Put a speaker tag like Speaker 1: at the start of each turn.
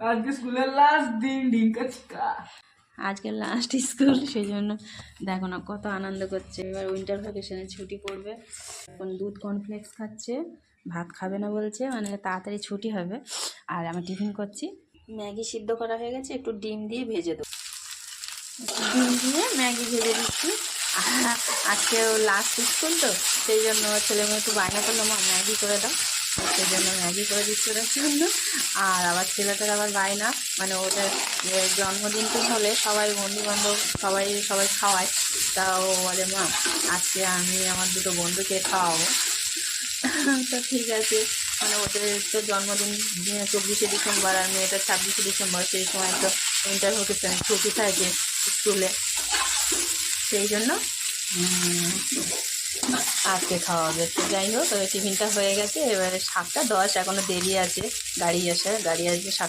Speaker 1: আজকে স্কুলের লাস্ট দিন, ডিঙ্কা চিকা।
Speaker 2: আজকে লাস্ট স্কুল, সেই জন্য দেখো না কত আনন্দ করছে। এবার উইন্টার ভ্যাকেশনে ছুটি পড়বে। এখন দুধ কর্নফ্লেক্স খাচ্ছে, ভাত খাবে না বলছে, মানে তাড়াতাড়ি ছুটি হবে। আর আমি টিফিন করছি, ম্যাগি সিদ্ধ করা হয়ে গেছে, একটু ডিম দিয়ে ভেজে দেবো। ডিম দিয়ে ম্যাগি ভেজে দিচ্ছি। আজকে লাস্ট স্কুল তো, সেই জন্য ছেলে মেয়ে একটু বায়না করলো, মা ম্যাগি করে দাও, সেই জন্য ম্যাগি করে দিচ্ছি ওদের জন্য। আর আবার ছেলেটার আবার বায়না, মানে ওদের জন্মদিন তো হলে সবাই বন্ধুবান্ধব সবাই সবাই খাওয়ায়, তাও বলে মা আজকে আমি আমার দুটো বন্ধুকে খাওয়াবো। তো ঠিক আছে, মানে ওদের তো জন্মদিন 24শে ডিসেম্বর আর মেয়েটার 26শে ডিসেম্বর, সেই সময় তো উইন্টার ভ্যাকেশন ছুটি থাকে স্কুলে, সেই জন্য আজকে খাওয়াবে। তো যাই হোক, টিফিনটা হয়ে গেছে, এবারে 7:10, এখনও দেরি আছে, গাড়ি আসবে 7